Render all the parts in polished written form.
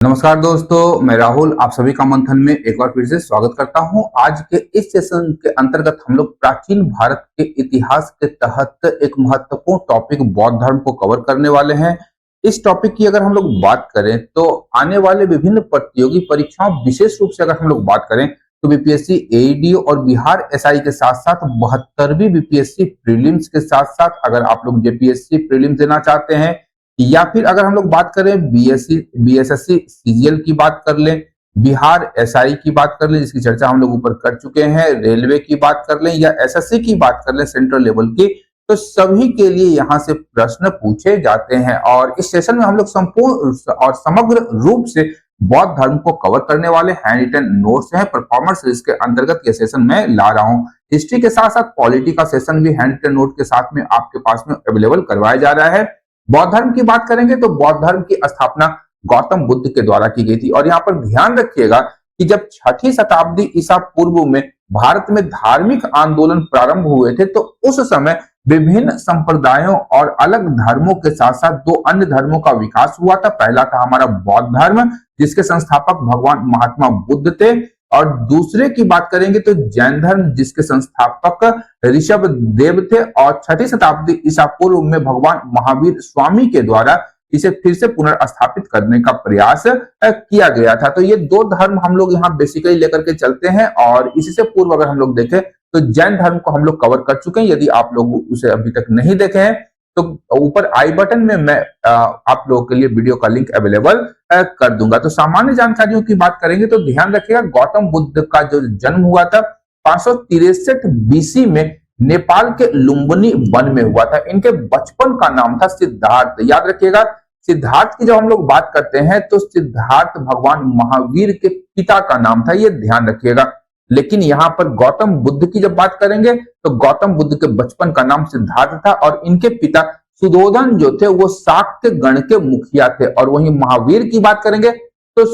नमस्कार दोस्तों, मैं राहुल आप सभी का मंथन में एक बार फिर से स्वागत करता हूं। आज के इस सेशन के अंतर्गत हम लोग प्राचीन भारत के इतिहास के तहत एक महत्वपूर्ण टॉपिक बौद्ध धर्म को कवर करने वाले हैं। इस टॉपिक की अगर हम लोग बात करें तो आने वाले विभिन्न प्रतियोगी परीक्षाओं, विशेष रूप से अगर हम लोग बात करें तो बीपीएससी एईडी और बिहार एसआई के साथ साथ 72वीं बीपीएससी प्रीलिम्स के साथ साथ अगर आप लोग जेपीएससी प्रीलिम्स देना चाहते हैं या फिर अगर हम लोग बात करें बीएससी बीएसएससी सीजीएल की बात कर लें, बिहार एसआई की बात कर लें जिसकी चर्चा हम लोग ऊपर कर चुके हैं, रेलवे की बात कर लें या एसएससी की बात कर लें सेंट्रल लेवल की, तो सभी के लिए यहाँ से प्रश्न पूछे जाते हैं। और इस सेशन में हम लोग संपूर्ण और समग्र रूप से बौद्ध धर्म को कवर करने वाले हैंड रिटन नोट्स हैं। परफॉर्मर सीरीज के अंतर्गत ये सेशन मैं ला रहा हूँ। हिस्ट्री के साथ साथ पॉलिटी का सेशन भी हैंड रिटन नोट के साथ में आपके पास में अवेलेबल करवाया जा रहा है। बौद्ध धर्म की बात करेंगे तो बौद्ध धर्म की स्थापना गौतम बुद्ध के द्वारा की गई थी। और यहाँ पर ध्यान रखिएगा कि जब 6ठी शताब्दी ईसा पूर्व में भारत में धार्मिक आंदोलन प्रारंभ हुए थे तो उस समय विभिन्न संप्रदायों और अलग धर्मों के साथ साथ दो अन्य धर्मों का विकास हुआ था। पहला था हमारा बौद्ध धर्म जिसके संस्थापक भगवान महात्मा बुद्ध थे, और दूसरे की बात करेंगे तो जैन धर्म जिसके संस्थापक ऋषभ देव थे, और 6ठी शताब्दी ईसा पूर्व में भगवान महावीर स्वामी के द्वारा इसे फिर से पुनर्स्थापित करने का प्रयास किया गया था। तो ये दो धर्म हम लोग यहाँ बेसिकली लेकर के चलते हैं। और इसी से पूर्व अगर हम लोग देखें तो जैन धर्म को हम लोग कवर कर चुके हैं। यदि आप लोग उसे अभी तक नहीं देखे हैं तो ऊपर आई बटन में मैं आप लोगों के लिए वीडियो का लिंक अवेलेबल कर दूंगा। तो सामान्य जानकारियों की बात करेंगे तो ध्यान रखिएगा गौतम बुद्ध का जो जन्म हुआ था 563 बीसी में नेपाल के लुम्बिनी वन में हुआ था। इनके बचपन का नाम था सिद्धार्थ। याद रखिएगा सिद्धार्थ की जब हम लोग बात करते हैं तो सिद्धार्थ भगवान महावीर के पिता का नाम था, ये ध्यान रखिएगा। लेकिन यहाँ पर गौतम बुद्ध की जब बात करेंगे तो गौतम बुद्ध के बचपन का नाम सिद्धार्थ था, और इनके पिता सुधोधन जो थे वो शाक्य गण के मुखिया थे। और वहीं महावीर की बात करेंगे तो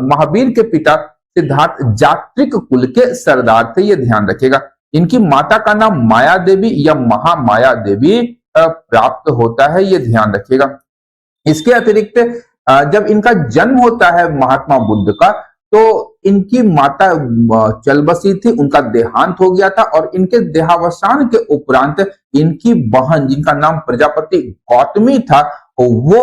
महावीर के पिता सिद्धार्थ जात्रिक कुल के सरदार थे, ये ध्यान रखिएगा। इनकी माता का नाम माया देवी या महामाया देवी प्राप्त होता है, ये ध्यान रखिएगा। इसके अतिरिक्त जब इनका जन्म होता है महात्मा बुद्ध का तो इनकी माता चल बसी थी, उनका देहांत हो गया था, और इनके देहावसान के उपरांत इनकी बहन जिनका नाम प्रजापति गौतमी था वो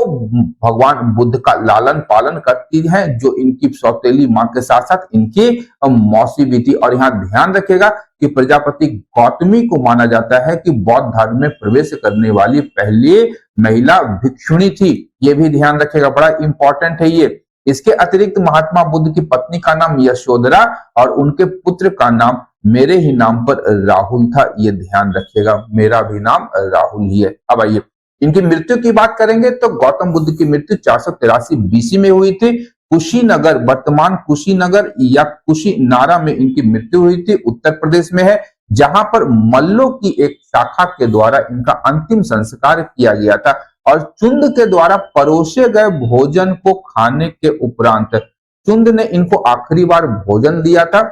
भगवान बुद्ध का लालन पालन करती हैं, जो इनकी सौतेली मां के साथ साथ इनकी मौसी भी थी। और यहाँ ध्यान रखेगा कि प्रजापति गौतमी को माना जाता है कि बौद्ध धर्म में प्रवेश करने वाली पहली महिला भिक्षुणी थी, ये भी ध्यान रखेगा, बड़ा इंपॉर्टेंट है ये। इसके अतिरिक्त महात्मा बुद्ध की पत्नी का नाम यशोधरा और उनके पुत्र का नाम मेरे ही नाम पर राहुल था, ये ध्यान रखिएगा, मेरा भी नाम राहुल ही है। अब आइए इनकी मृत्यु की बात करेंगे तो गौतम बुद्ध की मृत्यु 483 बीसी में हुई थी। कुशीनगर, वर्तमान कुशीनगर या कुशीनारा में इनकी मृत्यु हुई थी, उत्तर प्रदेश में है, जहां पर मल्लों की एक शाखा के द्वारा इनका अंतिम संस्कार किया गया था। और चुंद के द्वारा परोसे गए भोजन को खाने के उपरांत चुंद ने इनको आखिरी बार भोजन दिया था,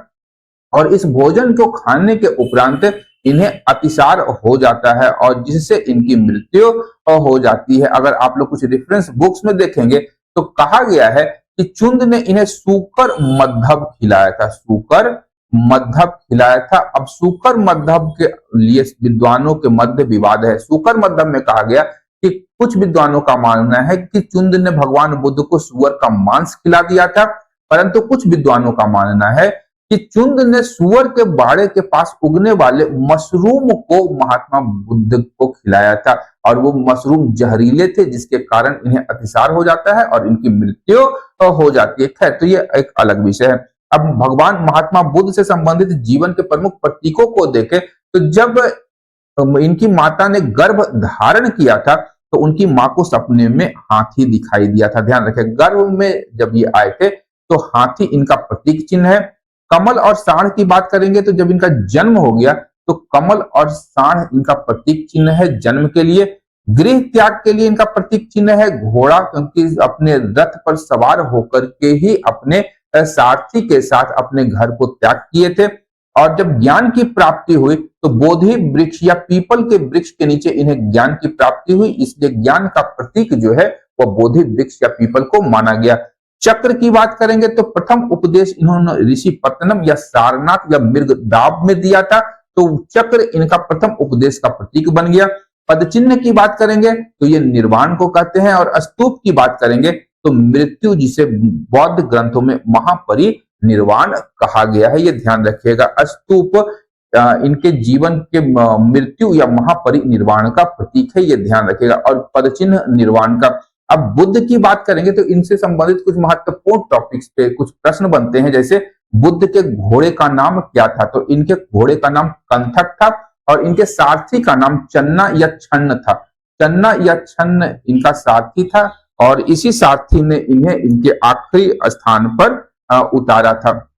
और इस भोजन को खाने के उपरांत इन्हें अतिसार हो जाता है और जिससे इनकी मृत्यु हो जाती है। अगर आप लोग कुछ रेफरेंस बुक्स में देखेंगे तो कहा गया है कि चुंद ने इन्हें सूकर मद्धब खिलाया था, सूकर मद्धब खिलाया था। अब सूकर मद्धब के लिए विद्वानों के मध्य विवाद है। सूकर मद्धब में कहा गया कि कुछ विद्वानों का मानना है कि चुंद ने भगवान बुद्ध को सुअर का मांस खिला दिया था, परंतु कुछ विद्वानों का मानना है कि चुंद ने सुअर के बाड़े के पास उगने वाले मशरूम को महात्मा बुद्ध को खिलाया था, और वो मशरूम जहरीले थे जिसके कारण इन्हें अतिसार हो जाता है और इनकी मृत्यु हो जाती है। खैर, तो ये एक अलग विषय है। अब भगवान महात्मा बुद्ध से संबंधित जीवन के प्रमुख प्रतीकों को देखें तो जब इनकी माता ने गर्भ धारण किया था तो उनकी मां को सपने में हाथी दिखाई दिया था। ध्यान रखें, गर्भ में जब ये आए थे तो हाथी इनका प्रतीक चिन्ह है। कमल और साढ़ की बात करेंगे तो जब इनका जन्म हो गया तो कमल और साढ़ इनका प्रतीक चिन्ह है जन्म के लिए। गृह त्याग के लिए इनका प्रतीक चिन्ह है घोड़ा, क्योंकि अपने रथ पर सवार होकर के ही अपने सारथी के साथ अपने घर को त्याग किए थे। और जब ज्ञान की प्राप्ति हुई तो बोधि वृक्ष या पीपल के वृक्ष के नीचे इन्हें ज्ञान की प्राप्ति हुई, इसलिए ज्ञान का प्रतीक जो है वह बोधि वृक्ष या पीपल को माना गया। चक्र की बात करेंगे तो प्रथम उपदेश इन्होंने ऋषि पत्तनम या सारनाथ या मृगदाब में दिया था, तो चक्र इनका प्रथम उपदेश का प्रतीक बन गया। पद चिन्ह की बात करेंगे तो ये निर्वाण को कहते हैं, और स्तूप की बात करेंगे तो मृत्यु, जिसे बौद्ध ग्रंथों में महापरिनिर्वाण कहा गया है, ये ध्यान रखिएगा। स्तूप इनके जीवन के मृत्यु या महापरिनिर्वाण का प्रतीक है, ये ध्यान रखिएगा। और पदचिन्ह निर्वाण का। अब बुद्ध की बात करेंगे तो इनसे संबंधित कुछ महत्वपूर्ण टॉपिक्स पे कुछ प्रश्न बनते हैं, जैसे बुद्ध के घोड़े का नाम क्या था, तो इनके घोड़े का नाम कंथक था, और इनके सारथी का नाम चन्ना या छन्न था। चन्ना या छन्न इनका सारथी था, और इसी सारथी ने इन्हें इनके आखिरी स्थान पर उतारा था,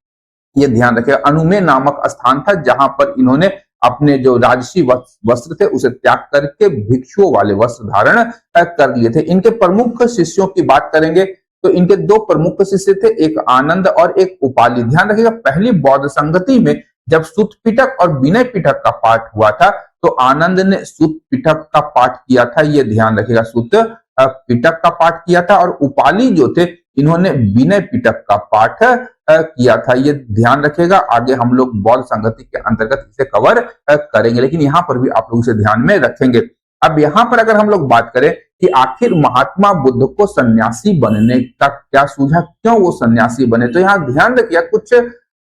ये ध्यान रखेगा। अनुमेय नामक स्थान था जहां पर इन्होंने अपने जो राजसी वस्त्र थे उसे त्याग करके भिक्षुओं वाले वस्त्र धारण कर लिए थे। इनके प्रमुख शिष्यों की बात करेंगे तो इनके दो प्रमुख शिष्य थे, एक आनंद और एक उपाली। ध्यान रखिएगा, पहली बौद्ध संगति में जब सूत पिटक और विनय पिटक का पाठ हुआ था तो आनंद ने सूत पिटक का पाठ किया था, ये ध्यान रखिएगा। सूत पिटक का पाठ किया था, और उपाली जो थे इन्होंने विनय पिटक का पाठ किया था, ये ध्यान रखेगा। आगे हम लोग बौद्ध संगति के अंतर्गत इसे कवर करेंगे, लेकिन यहाँ पर भी आप लोग इसे ध्यान में रखेंगे। अब यहाँ पर अगर हम लोग बात करें कि आखिर महात्मा बुद्ध को सन्यासी बनने का क्या सूझा, क्यों वो सन्यासी बने, तो यहाँ ध्यान रखिए कुछ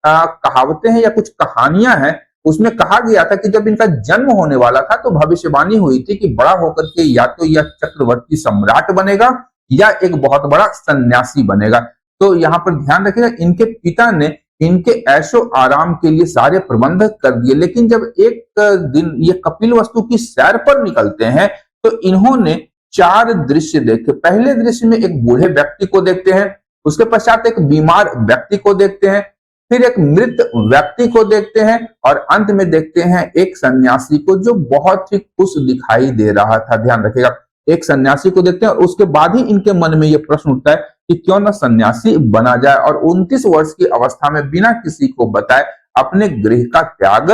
कहावतें हैं या कुछ कहानियां हैं। उसमें कहा गया था कि जब इनका जन्म होने वाला था तो भविष्यवाणी हुई थी कि बड़ा होकर के या तो यह चक्रवर्ती सम्राट बनेगा या एक बहुत बड़ा सन्यासी बनेगा। तो यहाँ पर ध्यान रखिएगा, इनके पिता ने इनके ऐशो आराम के लिए सारे प्रबंध कर दिए, लेकिन जब एक दिन ये कपिलवस्तु की सैर पर निकलते हैं तो इन्होंने 4 दृश्य देखे। पहले दृश्य में एक बूढ़े व्यक्ति को देखते हैं, उसके पश्चात एक बीमार व्यक्ति को देखते हैं, फिर एक मृत व्यक्ति को देखते हैं, और अंत में देखते हैं एक सन्यासी को जो बहुत ही खुश दिखाई दे रहा था। ध्यान रखिएगा, एक सन्यासी को देखते हैं, और उसके बाद ही इनके मन में यह प्रश्न उठता है कि क्यों ना सन्यासी बना जाए, और 29 वर्ष की अवस्था में बिना किसी को बताए अपने गृह का त्याग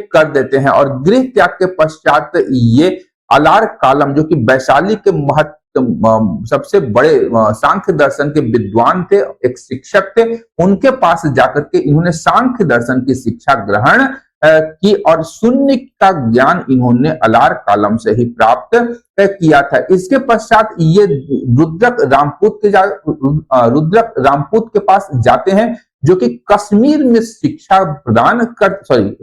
कर देते हैं। और गृह त्याग के पश्चात ये अलार कालम, जो कि वैशाली के सबसे बड़े सांख्य दर्शन के विद्वान थे, एक शिक्षक थे, उनके पास जाकर के इन्होंने सांख्य दर्शन की शिक्षा ग्रहण की, और शून्य का ज्ञान इन्होंने अलार कालम से ही प्राप्त किया था। इसके पश्चात ये रुद्रक रामपूत के पास जाते हैं, जो कि कश्मीर में शिक्षा प्रदान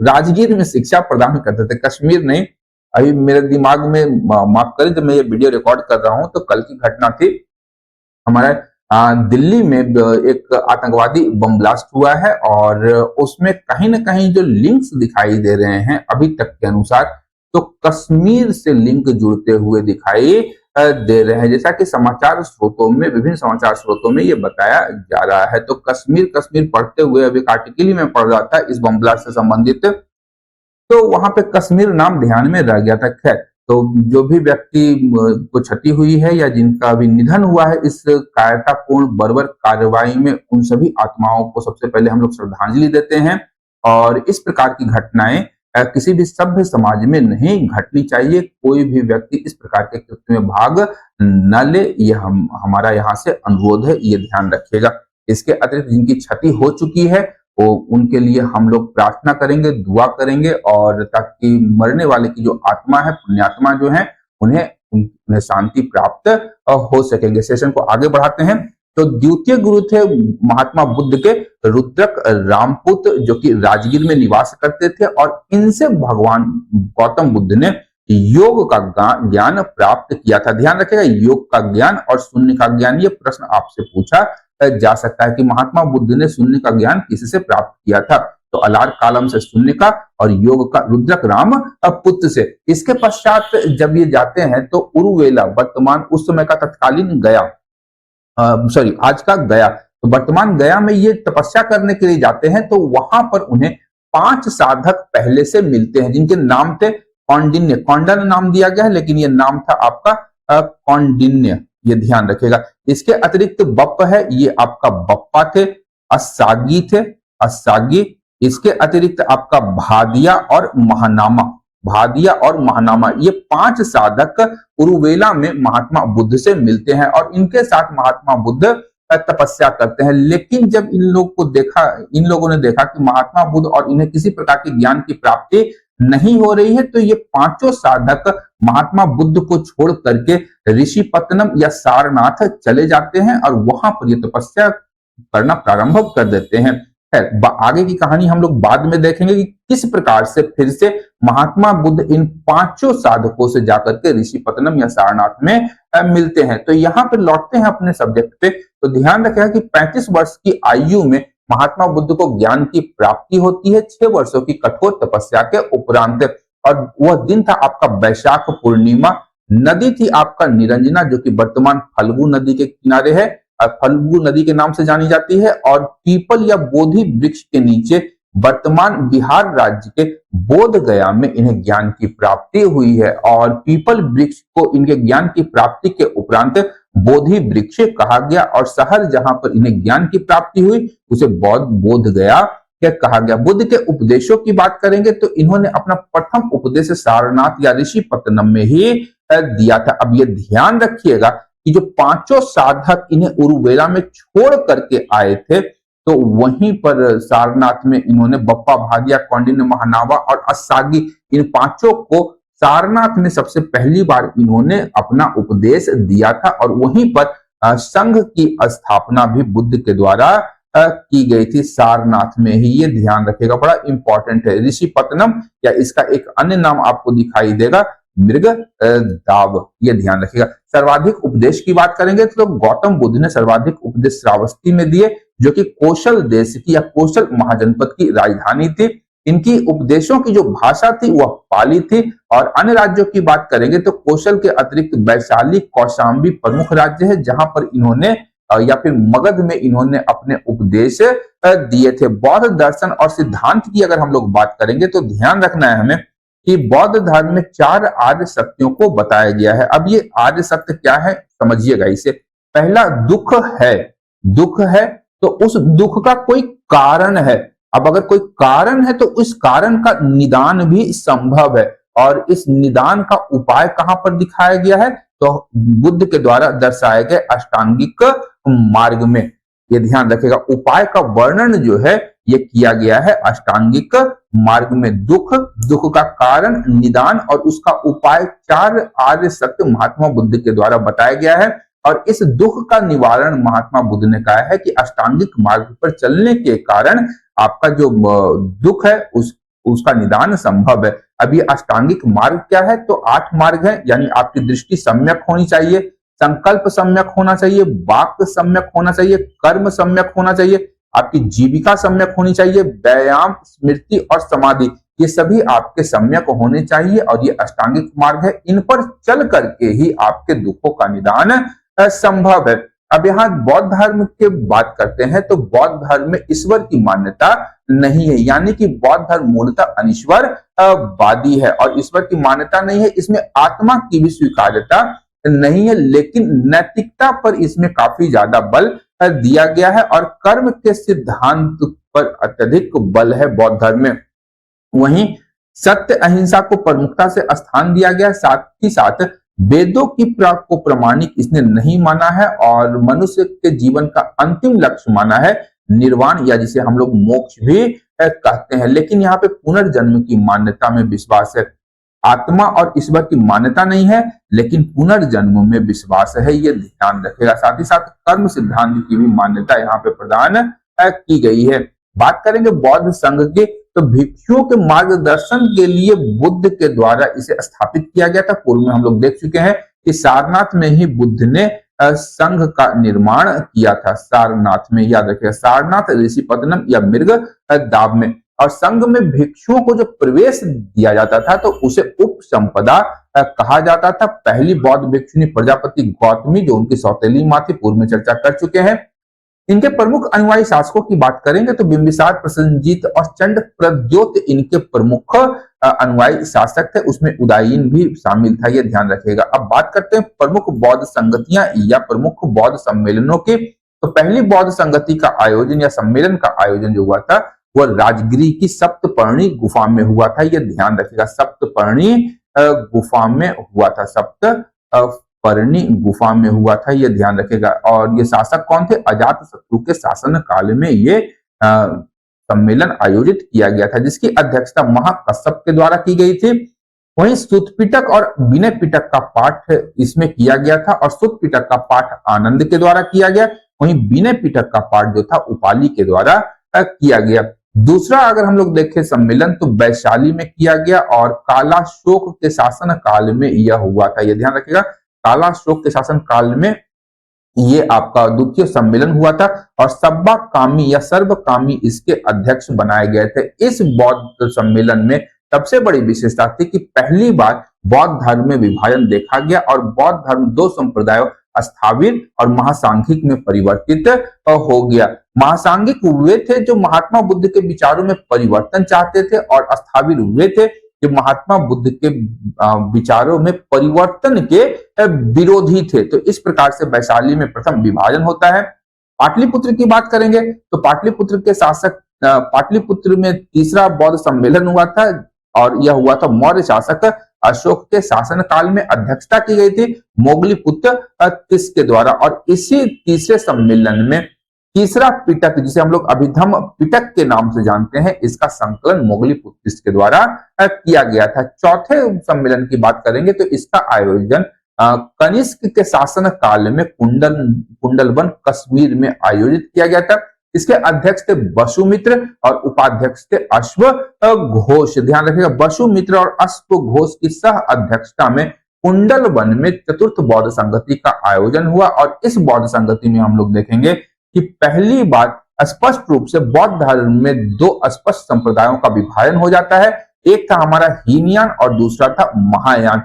राजगीर में शिक्षा प्रदान करते थे। कश्मीर नहीं, अभी मेरे दिमाग में माफ करें जब मैं ये वीडियो रिकॉर्ड कर रहा हूं तो कल की घटना थी। हमारे दिल्ली में एक आतंकवादी बम ब्लास्ट हुआ है, और उसमें कहीं ना कहीं जो लिंक्स दिखाई दे रहे हैं अभी तक के अनुसार, तो कश्मीर से लिंक जुड़ते हुए दिखाई दे रहे हैं, जैसा कि समाचार स्रोतों में, विभिन्न समाचार स्रोतों में ये बताया जा रहा है। तो कश्मीर पढ़ते हुए अभी एक आर्टिकल ही में पढ़ रहा था इस बम ब्लास्ट से संबंधित, तो वहां पे कश्मीर नाम ध्यान में रह गया था। खैर, तो जो भी व्यक्ति को क्षति हुई है या जिनका अभी निधन हुआ है इस कायरतापूर्ण बर्बर कार्रवाई में, उन सभी आत्माओं को सबसे पहले हम लोग श्रद्धांजलि देते हैं। और इस प्रकार की घटनाएं किसी भी सभ्य समाज में नहीं घटनी चाहिए। कोई भी व्यक्ति इस प्रकार के कृत्य में भाग न ले, ये हमारा यहाँ से अनुरोध है, ये ध्यान रखिएगा। इसके अतिरिक्त जिनकी क्षति हो चुकी है वो उनके लिए हम लोग प्रार्थना करेंगे, दुआ करेंगे, और ताकि मरने वाले की जो आत्मा है, पुण्यात्मा जो है, उन्हें शांति प्राप्त हो सकेंगे। सेशन को आगे बढ़ाते हैं। तो द्वितीय गुरु थे महात्मा बुद्ध के रुद्रक रामपूत, जो कि राजगीर में निवास करते थे, और इनसे भगवान गौतम बुद्ध ने योग का ज्ञान प्राप्त किया था। ध्यान रखिएगा, योग का ज्ञान और शून्य का ज्ञान, ये प्रश्न आपसे पूछा जा सकता है कि महात्मा बुद्ध ने शून्य का ज्ञान किससे प्राप्त किया था, तो अलार कालम से शून्य का, और योग का रुद्रक राम पुत्र से। इसके पश्चात जब ये जाते हैं तो उरुवेला, वर्तमान उस समय का तत्कालीन गया, आज का गया, तो वर्तमान गया में ये तपस्या करने के लिए जाते हैं। तो वहां पर उन्हें 5 साधक पहले से मिलते हैं जिनके नाम थे कौंडिन्य। कौंडन नाम दिया गया है, लेकिन ये नाम था आपका कौंडिन्य, ये ध्यान रखेगा। इसके अतिरिक्त बप्प है, ये आपका बप्पा थे। असागी थे, असागी। इसके अतिरिक्त आपका भादिया और महानामा, भादिया और महानामा, ये 5 साधक उरुवेला में महात्मा बुद्ध से मिलते हैं, और इनके साथ महात्मा बुद्ध तपस्या करते हैं। लेकिन जब इन लोगों ने देखा कि महात्मा बुद्ध और इन्हें किसी प्रकार के ज्ञान की प्राप्ति नहीं हो रही है, तो ये पांचों साधक महात्मा बुद्ध को छोड़ करके ऋषिपत्तनम या सारनाथ चले जाते हैं और वहां पर ये तपस्या करना प्रारंभ कर देते हैं। आगे की कहानी हम लोग बाद में देखेंगे कि किस प्रकार से फिर से महात्मा बुद्ध इन पांचों साधकों से जाकर के ऋषिपत्तनम या सारनाथ में मिलते हैं। तो यहाँ पे लौटते हैं अपने सब्जेक्ट पे। तो ध्यान रखिएगा कि 35 वर्ष की आयु में महात्मा बुद्ध को ज्ञान की प्राप्ति होती है, 6 वर्षों की कठोर तपस्या के उपरांत। और वह दिन था आपका वैशाख पूर्णिमा। नदी थी आपका निरंजना, जो कि वर्तमान फल्गु नदी के किनारे है, फल्गु नदी के नाम से जानी जाती है। और पीपल या बोधि वृक्ष के नीचे वर्तमान बिहार राज्य के बोध गया में इन्हें ज्ञान की प्राप्ति हुई है। और पीपल वृक्ष को इनके ज्ञान की प्राप्ति के उपरांत बोधि वृक्ष कहा गया। और शहर जहां पर इन्हें ज्ञान की प्राप्ति हुई उसे बोध गया क्या कहा गया। बुद्ध के उपदेशों की बात करेंगे तो इन्होंने अपना प्रथम उपदेश सारनाथ या ऋषिपत्तनम में ही दिया था। अब ये ध्यान रखिएगा कि जो पांचों साधक इन्हें उरुवेला में छोड़ करके आए थे, तो वहीं पर सारनाथ में इन्होंने बप्पा भादिया, कौंडिन्य महानावा और अस्सागी, इन पांचों को सारनाथ में सबसे पहली बार इन्होंने अपना उपदेश दिया था। और वहीं पर संघ की स्थापना भी बुद्ध के द्वारा की गई थी, सारनाथ में ही। ये ध्यान रखिएगा, बड़ा इंपॉर्टेंट है। ऋषिपत्तनम या इसका एक अन्य नाम आपको दिखाई देगा मृग दाव, ये ध्यान रखिएगा। सर्वाधिक उपदेश की बात करेंगे तो गौतम बुद्ध ने सर्वाधिक उपदेश श्रावस्ती में दिए, जो कि कौशल देश की या कौशल महाजनपद की राजधानी थी। इनकी उपदेशों की जो भाषा थी वह पाली थी। और अन्य राज्यों की बात करेंगे तो कौशल के अतिरिक्त वैशाली, कौशाम्बी प्रमुख राज्य है, जहां पर इन्होंने या फिर मगध में इन्होंने अपने उपदेश दिए थे। बौद्ध दर्शन और सिद्धांत की अगर हम लोग बात करेंगे तो ध्यान रखना है हमें कि बौद्ध धर्म में 4 आर्य सत्यों को बताया गया है। अब ये आर्य सत्य क्या है समझिएगा इसे। पहला दुख है, दुख है तो उस दुख का कोई कारण है। अब अगर कोई कारण है तो उस कारण का निदान भी संभव है। और इस निदान का उपाय कहां पर दिखाया गया है, तो बुद्ध के द्वारा दर्शाए गए अष्टांगिक मार्ग में। ये ध्यान रखिएगा, उपाय का वर्णन जो है ये किया गया है अष्टांगिक मार्ग में। दुख, दुख का कारण, निदान और उसका उपाय, 4 आर्य सत्य महात्मा बुद्ध के द्वारा बताया गया है। और इस दुख का निवारण महात्मा बुद्ध ने कहा है कि अष्टांगिक मार्ग पर चलने के कारण आपका जो दुख है उसका निदान संभव है। अब ये अष्टांगिक मार्ग क्या है, तो 8 मार्ग है। यानी आपकी दृष्टि सम्यक होनी चाहिए, संकल्प सम्यक होना चाहिए, वाक सम्यक होना चाहिए, कर्म सम्यक होना चाहिए, आपकी जीविका सम्यक होनी चाहिए, व्यायाम, स्मृति और समाधि, ये सभी आपके सम्यक होने चाहिए। और ये अष्टांगिक मार्ग है, इन पर चल करके ही आपके दुखों का निदान संभव है। अब यहाँ बौद्ध धर्म की बात करते हैं तो बौद्ध धर्म में ईश्वर की मान्यता नहीं है। यानी कि बौद्ध धर्म मूलतः अनीश्वर वादी है और ईश्वर की मान्यता नहीं है। इसमें आत्मा की भी स्वीकार्यता नहीं है, लेकिन नैतिकता पर इसमें काफी ज्यादा बल दिया गया है और कर्म के सिद्धांत पर अत्यधिक बल है बौद्ध धर्म में। वहीं सत्य, अहिंसा को प्रमुखता से स्थान दिया गया, साथ ही साथ वेदों की को प्रमाणिक इसने नहीं माना है और मनुष्य के जीवन का अंतिम लक्ष्य माना है निर्वाण, या जिसे हम लोग मोक्ष भी कहते हैं। लेकिन यहाँ पे पुनर्जन्म की मान्यता में विश्वास है। आत्मा और ईश्वर की मान्यता नहीं है, लेकिन पुनर्जन्म में विश्वास है, ये ध्यान रखेगा। साथ ही साथ कर्म सिद्धांत की भी मान्यता यहाँ पे प्रदान की गई है। बात करेंगे बौद्ध संघ की, तो भिक्षुओं के मार्गदर्शन के लिए बुद्ध के द्वारा इसे स्थापित किया गया था। पूर्व में हम लोग देख चुके हैं कि सारनाथ में ही बुद्ध ने संघ का निर्माण किया था। सारनाथ में, याद रखिएगा, सारनाथ, ऋषिपत्तनम या मृग दाव में। और संघ में भिक्षुओं को जो प्रवेश दिया जाता था तो उसे उपसंपदा कहा जाता था। पहली बौद्ध भिक्षुणी प्रजापति गौतमी, जो उनकी सौतेली मां थी, पूर्व में चर्चा कर चुके हैं। इनके प्रमुख अनुयायी शासकों की बात करेंगे तो बिंबिसार, प्रसेनजीत और चंड प्रद्योत इनके प्रमुख अनुयायी शासक थे। उसमें उदायीन भी शामिल था, ये ध्यान रखिएगा। अब बात करते हैं प्रमुख बौद्ध संगतियां या प्रमुख बौद्ध सम्मेलनों की। तो पहली बौद्ध संगति का आयोजन या सम्मेलन का आयोजन जो हुआ था वह राजगिरी की सप्तपर्णी गुफा में हुआ था, ये ध्यान रखिएगा। सप्तपर्णी गुफा में हुआ था, पर्णी गुफा में हुआ था, यह ध्यान रखेगा। और ये शासक कौन थे? अजातशत्रु के शासन काल में ये सम्मेलन आयोजित किया गया था, जिसकी अध्यक्षता महाकश्यप के द्वारा की गई थी। वहीं सुत पिटक और विनय पिटक का पाठ इसमें किया गया था, और सुत पिटक का पाठ आनंद के द्वारा किया गया, वहीं विनय पिटक का पाठ जो था उपाली के द्वारा किया गया। दूसरा अगर हम लोग देखें सम्मेलन तो वैशाली में किया गया, और कालाशोक के शासन काल में यह हुआ था, यह ध्यान रखिएगा। कालाशोक के शासन काल में ये आपका द्वितीय सम्मेलन हुआ था, और सब्बा कामी या सर्वकामी इसके अध्यक्ष बनाए गए थे। इस बौद्ध सम्मेलन में सबसे बड़ी विशेषता थी कि पहली बार बौद्ध धर्म में विभाजन देखा गया, और बौद्ध धर्म दो संप्रदायों स्थाविर और महासांघिक में परिवर्तित हो गया। महासांघिक वे थे जो महात्मा बुद्ध के विचारों में परिवर्तन चाहते थे, और स्थाविर वे थे जो महात्मा बुद्ध के विचारों में परिवर्तन के विरोधी थे। तो इस प्रकार से वैशाली में प्रथम विभाजन होता है। पाटलिपुत्र की बात करेंगे तो पाटलिपुत्र के शासक पाटलिपुत्र में तीसरा बौद्ध सम्मेलन हुआ था, और यह हुआ था मौर्य शासक अशोक के शासन काल में। अध्यक्षता की गई थी मोगलीपुत्र तिस के द्वारा, और इसी तीसरे सम्मेलन में तीसरा पिटक, जिसे हम लोग अभिधम पिटक के नाम से जानते हैं, इसका संकलन मोगलीपुत्र तिस के द्वारा किया गया था। चौथे सम्मेलन की बात करेंगे तो इसका आयोजन कनिष्क के शासन काल में कुंडलवन कश्मीर में आयोजित किया गया था। इसके अध्यक्ष थे वसुमित्र और उपाध्यक्ष थे अश्व घोष। ध्यान रखिएगा, वसुमित्र और अश्व घोष की सह अध्यक्षता में कुंडलवन में चतुर्थ बौद्ध संगति का आयोजन हुआ, और इस बौद्ध संगति में हम लोग देखेंगे कि पहली बार स्पष्ट रूप से बौद्ध धर्म में दो स्पष्ट संप्रदायों का विभाजन हो जाता है। एक था हमारा हीनयान और दूसरा था महायान।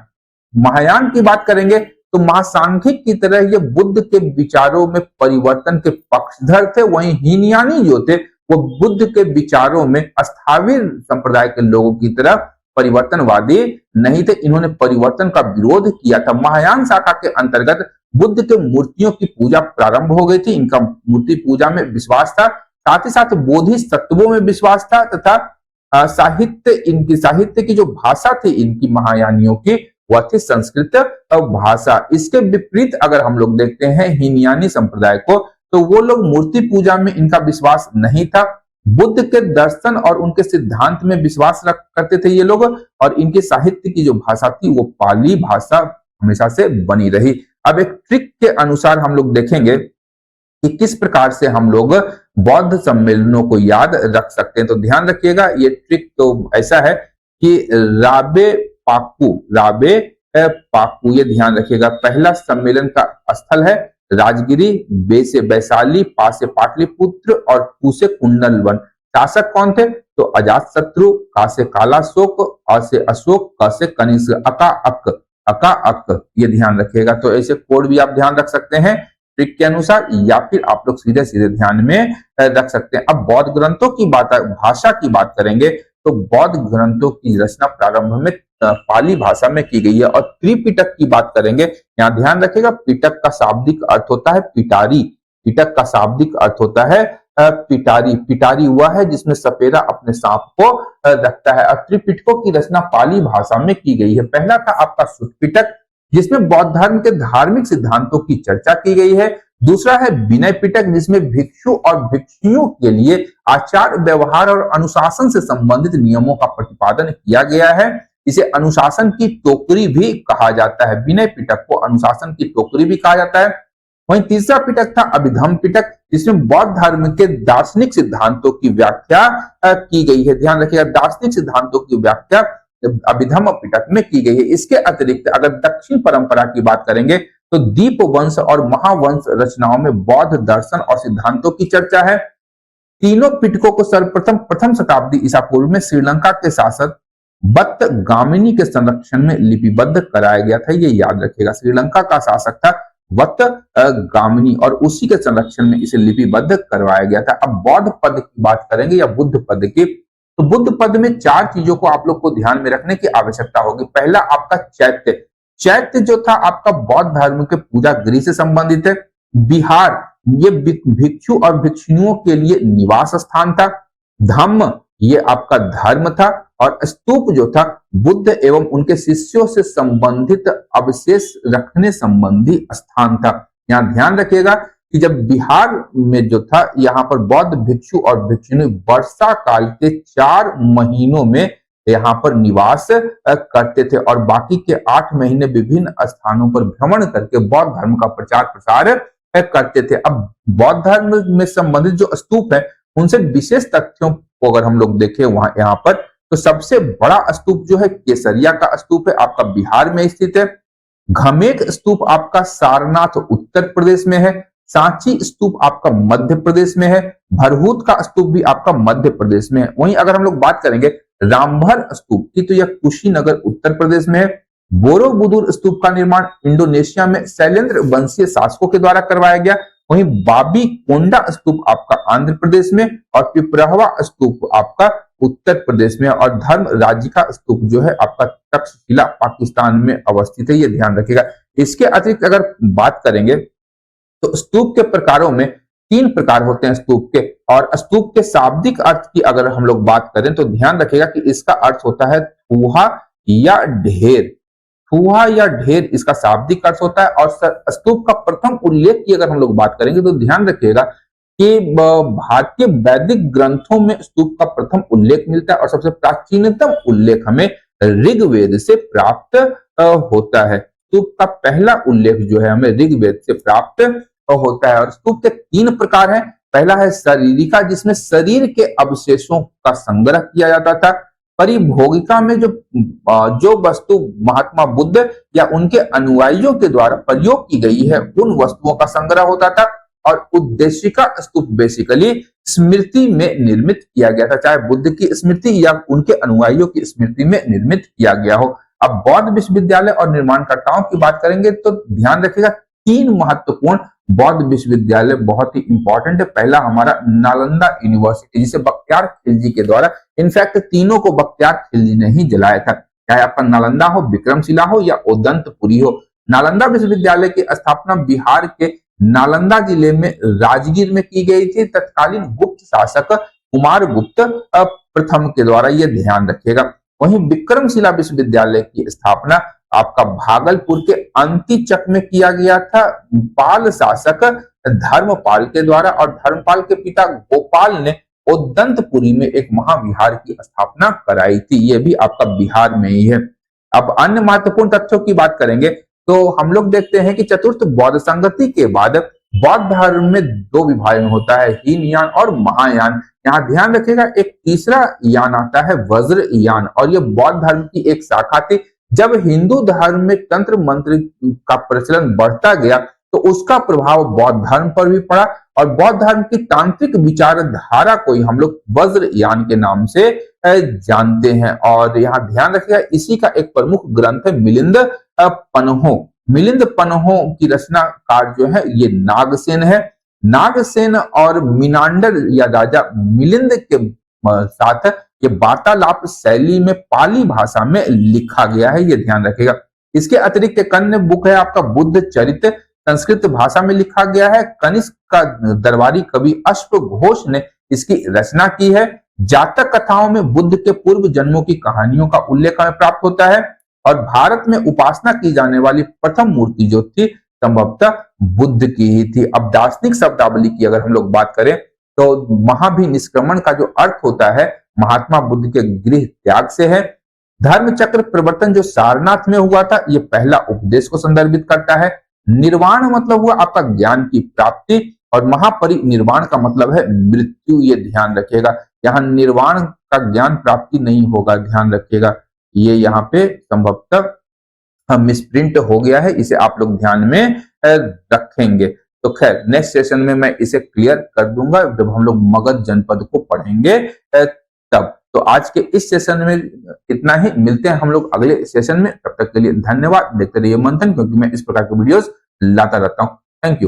महायान की बात करेंगे तो महासांघिक की तरह ये बुद्ध के विचारों में परिवर्तन के पक्षधर थे, वहीं हीनयानी जो थे वो बुद्ध के विचारों में स्थाविर संप्रदाय के लोगों की तरह परिवर्तनवादी नहीं थे। इन्होंने परिवर्तन का विरोध किया था। महायान शाखा के अंतर्गत बुद्ध के मूर्तियों की पूजा प्रारंभ हो गई थी। इनका मूर्ति पूजा में विश्वास था, साथ ही साथ बोधिसत्वों में विश्वास था, तथा साहित्य की जो भाषा थी इनकी महायानियों की वह थी संस्कृत भाषा। इसके विपरीत अगर हम लोग देखते हैं हीनयानी संप्रदाय को, तो वो लोग मूर्ति पूजा में इनका विश्वास नहीं था। बुद्ध के दर्शन और उनके सिद्धांत में विश्वास करते थे ये लोग, और इनके साहित्य की जो भाषा थी वो पाली भाषा हमेशा से बनी रही। अब एक ट्रिक के अनुसार हम लोग देखेंगे कि किस प्रकार से हम लोग बौद्ध सम्मेलनों को याद रख सकते हैं। तो ध्यान रखिएगा, ये ट्रिक तो ऐसा है कि राबे पाकू, ये ध्यान रखिएगा। पहला सम्मेलन का स्थल है राजगिरी, बे से वैशाली, पा से पाटलिपुत्र और पू से कुंडलवन। शासक कौन थे? तो अजातशत्रु, का से कालाशोक, अ से अशोक, क से कनिष्क, अका अक, ये ध्यान रखिएगा। तो ऐसे कोड भी आप ध्यान रख सकते हैं ट्रिक के अनुसार, या फिर आप लोग सीधे सीधे ध्यान में रख सकते हैं। अब बौद्ध ग्रंथों की भाषा की बात करेंगे तो बौद्ध ग्रंथों की रचना प्रारंभ में पाली भाषा में की गई है। और त्रिपिटक की बात करेंगे, यहाँ ध्यान रखिएगा, पिटक का शाब्दिक अर्थ होता है पिटारी। पिटक का शाब्दिक अर्थ होता है पिटारी। पिटारी हुआ है जिसमें सपेरा अपने सांप को रखता है। और त्रिपिटकों की रचना पाली भाषा में की गई है। पहला था आपका सुत पिटक, जिसमें बौद्ध धर्म के धार्मिक सिद्धांतों की चर्चा की गई है। दूसरा है विनय पिटक, जिसमें भिक्षु और भिक्षुओं के लिए आचार व्यवहार और अनुशासन से संबंधित नियमों का प्रतिपादन किया गया है। इसे अनुशासन की टोकरी भी कहा जाता है। विनय पिटक को अनुशासन की टोकरी भी कहा जाता है। वहीं तीसरा पिटक था अभिधम पिटक, जिसमें बौद्ध धर्म के दार्शनिक सिद्धांतों की व्याख्या की गई है। ध्यान रखिएगा, दार्शनिक सिद्धांतों की व्याख्या अभिधम पिटक में की गई है। इसके अतिरिक्त अगर दक्षिण परंपरा की बात करेंगे तो दीप वंश और महावंश रचनाओं में बौद्ध दर्शन और सिद्धांतों की चर्चा है। तीनों पिटकों को सर्वप्रथम प्रथम शताब्दी ईसा पूर्व में श्रीलंका के शासक वत्त गामिनी के संरक्षण में लिपिबद्ध कराया गया था। ये याद रखिएगा, श्रीलंका का शासक था वत्त गामिनी और उसी के संरक्षण में इसे लिपिबद्ध करवाया गया था। अब बौद्ध पद की बात करेंगे या बुद्ध पद की, तो बुद्ध पद में चार चीजों को आप लोग को ध्यान में रखने की आवश्यकता होगी। पहला आपका चैत्य। चैत्य जो था आपका बौद्ध धर्म के पूजा गृह से संबंधित है। विहार, ये भिक्षु और भिक्षुओं के लिए निवास स्थान था। धम्म, ये आपका धर्म था। और स्तूप जो था बुद्ध एवं उनके शिष्यों से संबंधित अवशेष रखने संबंधी स्थान था। यहाँ ध्यान रखिएगा कि जब बिहार में जो था यहाँ पर बौद्ध भिक्षु और भिक्षुणी वर्षा काल के 4 महीनों में यहाँ पर निवास करते थे और बाकी के 8 महीने विभिन्न स्थानों पर भ्रमण करके बौद्ध धर्म का प्रचार प्रसार करते थे। अब बौद्ध धर्म में संबंधित जो स्तूप है उनसे विशेष तथ्यों को अगर हम लोग देखें वहां यहाँ पर, तो सबसे बड़ा स्तूप जो है केसरिया का स्तूप है, आपका बिहार में स्थित है। घमेक स्तूप आपका सारनाथ उत्तर प्रदेश में है। सांची स्तूप आपका मध्य प्रदेश में है। भरहूत का स्तूप भी आपका मध्य प्रदेश में है। वहीं अगर हम लोग बात करेंगे रामभर स्तूप की, तो यह कुशीनगर उत्तर प्रदेश में है। बोरोबुदुर स्तूप का निर्माण इंडोनेशिया में शैलेंद्र वंशीय शासकों के द्वारा करवाया गया। वहीं बाबी कोंडा स्तूप आपका आंध्र प्रदेश में और पिपरहवा स्तूप आपका उत्तर प्रदेश में और धर्म राज्य का स्तूप जो है आपका तक्षशिला पाकिस्तान में अवस्थित है, ये ध्यान रखिएगा। इसके अतिरिक्त अगर बात करेंगे तो स्तूप के प्रकारों में 3 प्रकार होते हैं स्तूप के, और स्तूप के शाब्दिक अर्थ की अगर हम लोग बात करें तो ध्यान रखिएगा कि इसका अर्थ होता है थूहा या ढेर। थूहा या ढेर इसका शाब्दिक अर्थ होता है। और स्तूप का प्रथम उल्लेख की अगर हम लोग बात करेंगे तो ध्यान रखिएगा कि भारतीय वैदिक ग्रंथों में स्तूप का प्रथम उल्लेख मिलता है और सबसे प्राचीनतम उल्लेख हमें ऋग्वेद से प्राप्त होता है। स्तूप का पहला उल्लेख जो है हमें ऋग्वेद से प्राप्त होता है। और स्तूप के 3 प्रकार हैं। पहला है शरीरिका, जिसमें शरीर के अवशेषों का संग्रह किया जाता था। परिभोगिका में जो वस्तु महात्मा बुद्ध या उनके अनुयायियों के द्वारा प्रयोग की गई है उन वस्तुओं का संग्रह होता था। और उद्देशिका स्तूप बेसिकली स्मृति में निर्मित किया गया था, चाहे बुद्ध की स्मृति या उनके अनुयायियों की स्मृति में निर्मित किया गया हो। अब बौद्ध विश्वविद्यालय और निर्माणकर्ताओं की बात करेंगे तो ध्यान रखिएगा 3 महत्वपूर्ण बौद्ध विश्वविद्यालय बहुत ही इंपॉर्टेंट है। पहला हमारा नालंदा यूनिवर्सिटी, जिसे बख्तियार खिलजी के द्वारा, इनफैक्ट तीनों को बख्तियार खिलजी ने ही जलाया था, चाहे आपका नालंदा हो, विक्रमशिला हो या उदंतपुरी हो। नालंदा विश्वविद्यालय की स्थापना बिहार के नालंदा जिले में राजगीर में की गई थी तत्कालीन गुप्त शासक कुमार गुप्त प्रथम के द्वारा, यह ध्यान रखिएगा। वहीं विक्रमशिला विश्वविद्यालय की स्थापना आपका भागलपुर के अंतिचक में किया गया था पाल शासक धर्मपाल के द्वारा, और धर्मपाल के पिता गोपाल ने उदंतपुरी में एक महाविहार की स्थापना कराई थी, यह भी आपका बिहार में ही है। अब अन्य महत्वपूर्ण तथ्यों की बात करेंगे तो हम लोग देखते हैं कि चतुर्थ बौद्ध संगति के बाद बौद्ध धर्म में 2 विभाजन होता है, हीनयान और महायान। यहाँ ध्यान रखिएगा एक तीसरा यान आता है वज्रयान, और यह बौद्ध धर्म की एक शाखा थी। जब हिंदू धर्म में तंत्र मंत्र का प्रचलन बढ़ता गया तो उसका प्रभाव बौद्ध धर्म पर भी पड़ा, और बौद्ध धर्म की तांत्रिक विचारधारा को ही हम लोग वज्रयान के नाम से जानते हैं। और यहाँ ध्यान रखिएगा इसी का एक प्रमुख ग्रंथ है मिलिंद पन्हो। मिलिंद पन्हो की रचनाकार जो है ये नागसेन है। नागसेन और मिनांडर या राजा मिलिंद के साथ ये वार्तालाप शैली में पाली भाषा में लिखा गया है, ये ध्यान रखिएगा। इसके अतिरिक्त एक अन्य बुक है आपका बुद्ध चरित्र, संस्कृत भाषा में लिखा गया है। कनिष्क का दरबारी कवि अश्वघोष ने इसकी रचना की है। जातक कथाओं में बुद्ध के पूर्व जन्मों की कहानियों का उल्लेख हमें प्राप्त होता है। और भारत में उपासना की जाने वाली प्रथम मूर्ति जो थी संभवतः बुद्ध की ही थी। अब दार्शनिक शब्दावली की अगर हम लोग बात करें तो महाभिनिष्क्रमण का जो अर्थ होता है महात्मा बुद्ध के गृह त्याग से है। धर्म चक्र परिवर्तन जो सारनाथ में हुआ था ये पहला उपदेश को संदर्भित करता है। निर्वाण मतलब हुआ आपका ज्ञान की प्राप्ति, और महापरिनिर्वाण का मतलब है मृत्यु, ये ध्यान रखिएगा। यहाँ निर्वाण का ज्ञान प्राप्ति नहीं होगा, ध्यान रखिएगा, ये यहाँ पे संभवतः मिसप्रिंट हो गया है, इसे आप लोग ध्यान में रखेंगे। तो खैर नेक्स्ट सेशन में मैं इसे क्लियर कर दूंगा जब हम लोग मगध जनपद को पढ़ेंगे तब। तो आज के इस सेशन में इतना ही, मिलते हैं हम लोग अगले सेशन में। तब तक के लिए धन्यवाद। देखते रहिए मंथन, क्योंकि मैं इस प्रकार के वीडियोस लाता रहता हूं। Thank you.